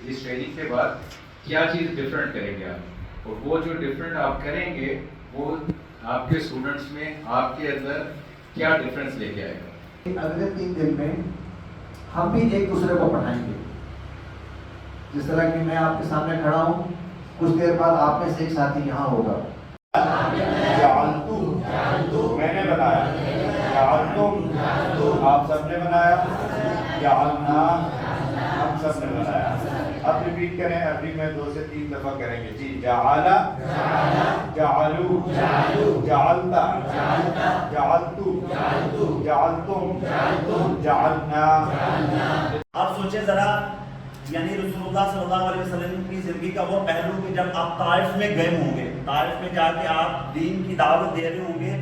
اس training کے بعد کیا چیز ڈفرینٹ کریں گے آپ، اور وہ جو ڈفرینٹ آپ کریں گے وہ آپ کے اسٹوڈنٹس میں آپ کے اندر کیا ڈفرینس لے کے آئے گا؟ اگلے 3 دن میں ہم بھی ایک دوسرے کو پڑھائیں گے. جس طرح کہ میں آپ کے سامنے کھڑا ہوں، کچھ دیر بعد آپ میں سے ایک ساتھی یہاں ہوگا. میں نے بنایا، آپ سب نے بنایا، ہم سب نے بنایا. اب ریپیٹ کریں، ابھی میں 2 سے 3 دفعہ کریں گے. جی، جعل، جعلو، جعلت، جعلتو، جعلتم، جعلنا. آپ سوچیں ذرا، یعنی رسول اللہ صلی اللہ علیہ وسلم کی زندگی کا وہ پہلو کہ جب آپ طائف میں گئے ہوں گے، طائف میں جا کے آپ دین کی دعوت دے رہے ہوں گے،